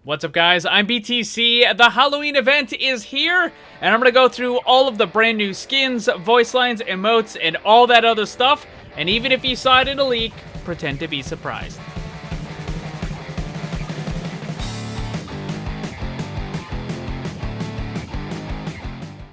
What's up, guys? I'm BTC. The Halloween event is here, and I'm going to go through all of the brand new skins, voice lines, emotes, and all that other stuff. And even if you saw it in a leak, pretend to be surprised.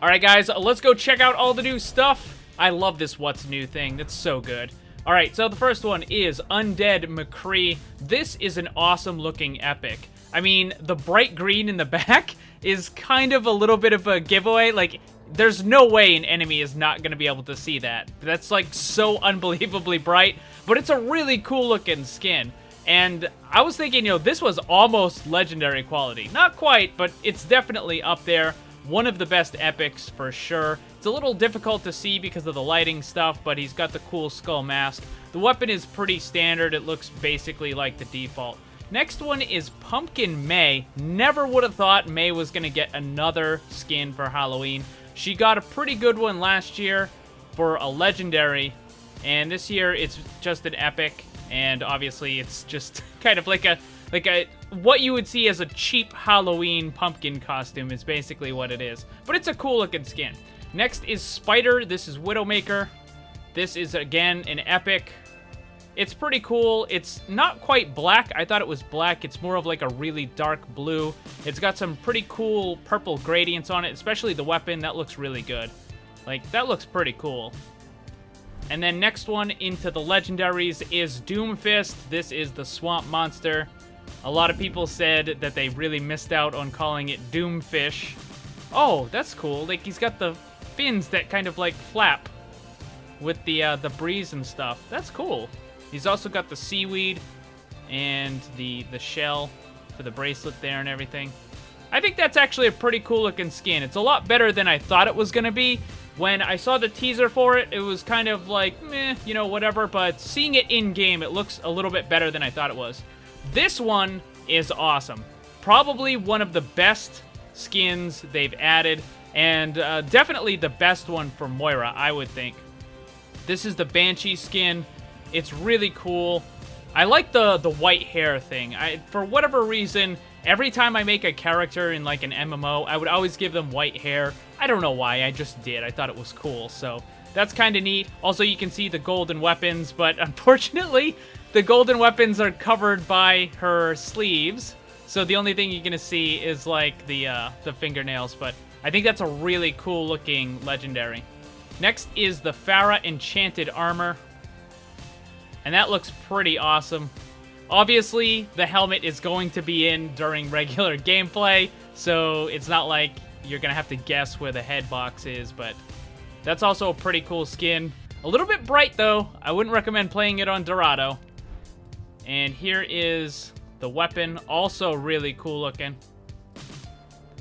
Alright, guys, let's go check out all the new stuff. I love this What's New thing. That's so good. Alright, so the first one is Undead McCree. This is an awesome looking epic. I mean, the bright green in the back is kind of a little bit of a giveaway. Like, there's no way an enemy is not going to be able to see that. That's, like, so unbelievably bright. But it's a really cool looking skin. And I was thinking, you know, this was almost legendary quality. Not quite, but it's definitely up there. One of the best epics for sure. It's a little difficult to see because of the lighting stuff, but he's got the cool skull mask. The weapon is pretty standard. It looks basically like the default. Next one is Pumpkin May. Never would have thought May was going to get another skin for Halloween. She got a pretty good one last year for a legendary, and this year it's just an epic, and obviously it's just kind of like a what you would see as a cheap Halloween pumpkin costume is basically what it is. But it's a cool looking skin. Next is Spider. This is Widowmaker. This is again an epic. It's pretty cool. It's not quite black. I thought it was black. It's more of like a really dark blue. It's got some pretty cool purple gradients on it, especially the weapon. That looks really good. Like, that looks pretty cool. And then next one into the legendaries is Doomfist. This is the swamp monster. A lot of people said that they really missed out on calling it Doomfish. Oh, that's cool. Like, he's got the fins that kind of like flap with the breeze and stuff. That's cool. He's also got the seaweed and the shell for the bracelet there and everything. I think that's actually a pretty cool looking skin. It's a lot better than I thought it was going to be. When I saw the teaser for it, it was kind of like, meh, you know, whatever. But seeing it in-game, it looks a little bit better than I thought it was. This one is awesome. Probably one of the best skins they've added. And definitely the best one for Moira, I would think. This is the Banshee skin. It's really cool. I like the white hair thing. For whatever reason, every time I make a character in like an MMO, I would always give them white hair. I don't know why, I just did. I thought it was cool, so that's kind of neat. Also, you can see the golden weapons, but unfortunately, the golden weapons are covered by her sleeves. So the only thing you're gonna see is like the fingernails, but I think that's a really cool looking legendary. Next is the Farah Enchanted Armor. And that looks pretty awesome. Obviously, the helmet is going to be in during regular gameplay, so it's not like you're going to have to guess where the head box is, but that's also a pretty cool skin. A little bit bright, though. I wouldn't recommend playing it on Dorado. And here is the weapon, also really cool looking.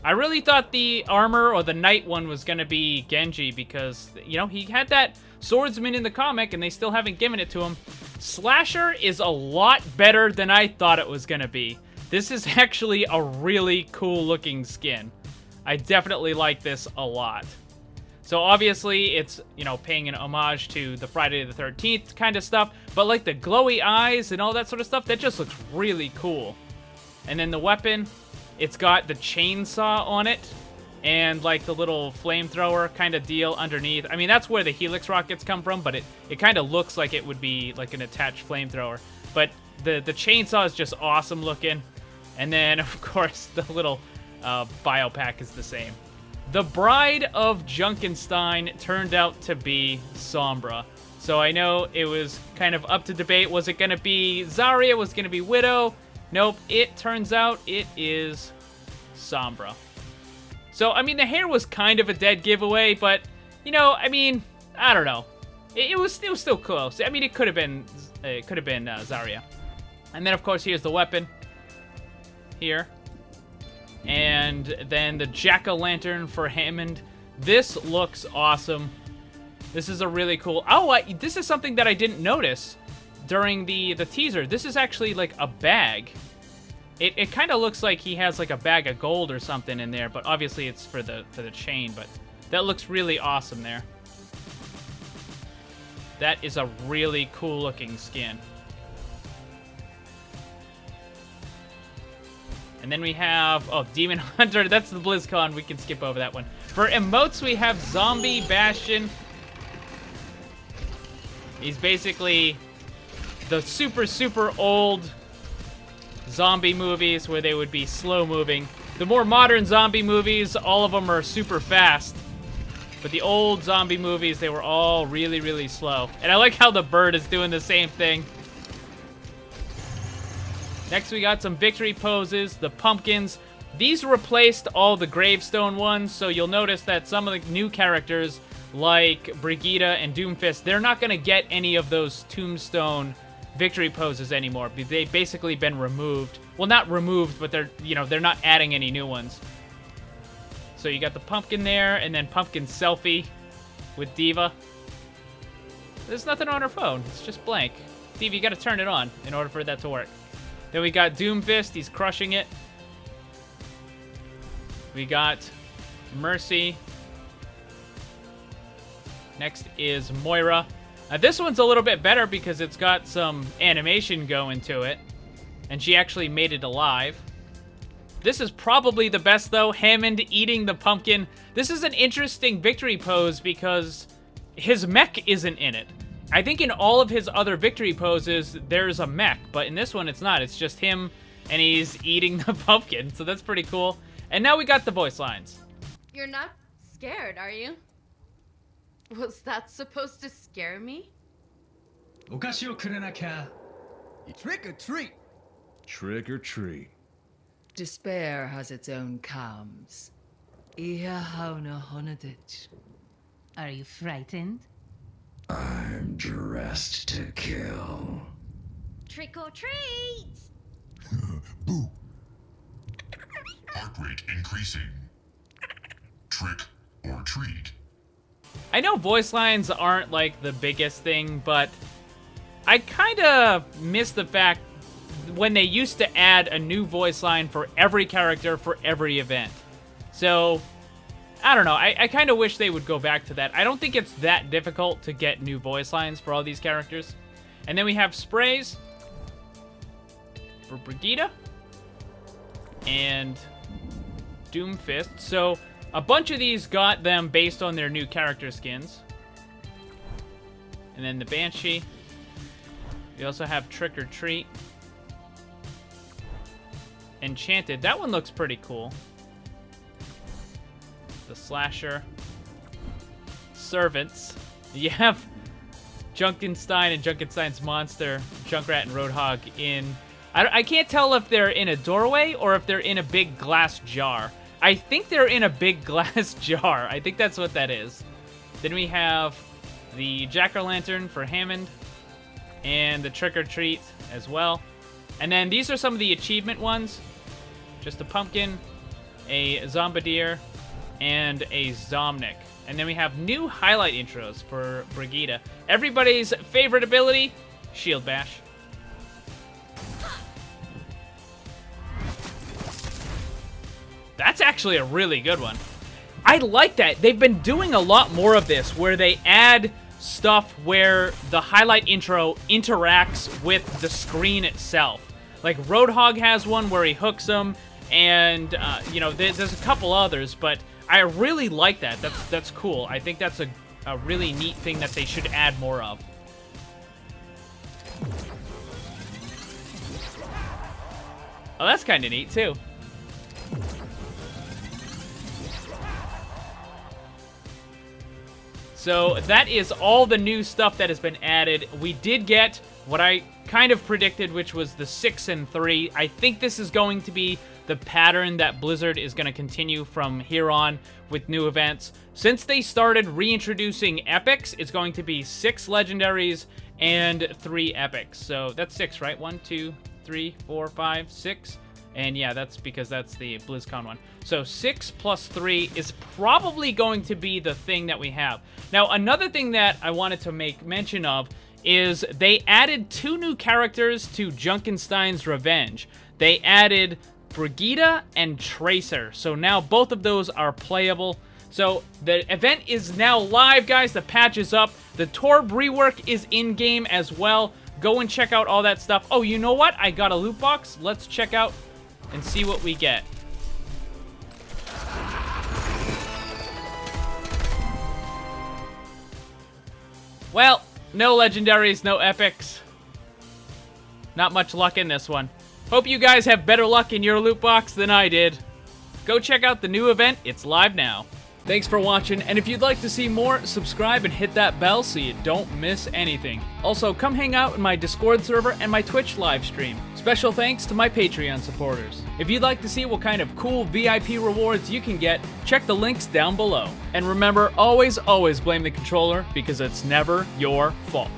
I really thought the armor or the knight one was going to be Genji because, you know, he had that swordsman in the comic and they still haven't given it to him. Slasher is a lot better than I thought it was going to be. This is actually a really cool looking skin. I definitely like this a lot. So obviously it's, you know, paying an homage to the Friday the 13th kind of stuff, but like the glowy eyes and all that sort of stuff, that just looks really cool. And then the weapon, it's got the chainsaw on it and like the little flamethrower kind of deal underneath. I mean, that's where the Helix rockets come from, but it kind of looks like it would be like an attached flamethrower. But the chainsaw is just awesome looking. And then, of course, the little biopack is the same. The Bride of Junkenstein turned out to be Sombra. So I know it was kind of up to debate. Was it going to be Zarya? Was it going to be Widow? Nope. It turns out it is Sombra. So, I mean, the hair was kind of a dead giveaway, but, you know, I mean, I don't know. It was still close. I mean, it could have been Zarya. And then, of course, here's the weapon. Here. And then the jack-o'-lantern for Hammond. This looks awesome. This is a really cool... Oh, this is something that I didn't notice during the teaser. This is actually like a bag. It kind of looks like he has like a bag of gold or something in there, but obviously it's for the chain, but that looks really awesome there. That is a really cool looking skin. And then we have, oh, Demon Hunter. That's the BlizzCon. We can skip over that one. For emotes, we have Zombie Bastion. He's basically the super, super old zombie movies where they would be slow moving. The more modern zombie movies, all of them are super fast. But the old zombie movies, they were all really, really slow. And I like how the bird is doing the same thing. Next, we got some victory poses, the pumpkins. These replaced all the gravestone ones, so you'll notice that some of the new characters, like Brigitte and Doomfist, they're not going to get any of those tombstone victory poses anymore. They've basically been removed. Well, not removed, but they're not adding any new ones. So you got the pumpkin there, and then pumpkin selfie with Diva. There's nothing on her phone. It's just blank. Diva, you got to turn it on in order for that to work. Then we got Doomfist. He's crushing it. We got Mercy. Next is Moira. This one's a little bit better because it's got some animation going to it. And she actually made it alive. This is probably the best, though. Hammond eating the pumpkin. This is an interesting victory pose because his mech isn't in it. I think in all of his other victory poses, there's a mech. But in this one, it's not. It's just him, and he's eating the pumpkin. So that's pretty cool. And now we got the voice lines. You're not scared, are you? Was that supposed to scare me? Trick or treat. Trick or treat. Despair has its own calms. Are you frightened? I'm dressed to kill. Trick or treat! Boo. Heart rate increasing. Trick or treat. I know voice lines aren't like the biggest thing, but I kind of miss the fact when they used to add a new voice line for every character for every event. So, I don't know. I kind of wish they would go back to that. I don't think it's that difficult to get new voice lines for all these characters. And then we have sprays for Brigitte and Doomfist. So, a bunch of these got them based on their new character skins. And then the Banshee. We also have Trick or Treat. Enchanted. That one looks pretty cool. The Slasher. Servants. You have Junkenstein and Junkenstein's monster, Junkrat and Roadhog in... I can't tell if they're in a doorway or if they're in a big glass jar. I think they're in a big glass jar. I think that's what that is. Then we have the Jack-o'-lantern for Hammond and the Trick or Treat as well. And then these are some of the achievement ones. Just a pumpkin, a Zombardier, and a Zomnik. And then we have new highlight intros for Brigitte. Everybody's favorite ability, Shield Bash. That's actually a really good one. I like that. They've been doing a lot more of this, where they add stuff where the highlight intro interacts with the screen itself. Like Roadhog has one where he hooks them, and you know, there's a couple others, but I really like that. That's cool. I think that's a really neat thing that they should add more of. Oh, that's kind of neat too. So that is all the new stuff that has been added. We did get what I kind of predicted, which was the 6 and 3. I think this is going to be the pattern that Blizzard is going to continue from here on with new events. Since they started reintroducing epics, it's going to be 6 legendaries and 3 epics. So that's 6, right? 1, 2, 3, 4, 5, 6. And yeah, that's because that's the BlizzCon one. So 6 plus 3 is probably going to be the thing that we have. Now, another thing that I wanted to make mention of is they added 2 new characters to Junkenstein's Revenge. They added Brigitte and Tracer. So now both of those are playable. So the event is now live, guys. The patch is up. The Torb rework is in-game as well. Go and check out all that stuff. Oh, you know what? I got a loot box. Let's check out and see what we get. Well, no legendaries, no epics. Not much luck in this one. Hope you guys have better luck in your loot box than I did. Go check out the new event, it's live now. Thanks for watching, and if you'd like to see more, subscribe and hit that bell so you don't miss anything. Also, come hang out in my Discord server and my Twitch live stream. Special thanks to my Patreon supporters. If you'd like to see what kind of cool VIP rewards you can get, check the links down below. And remember, always blame the controller because it's never your fault.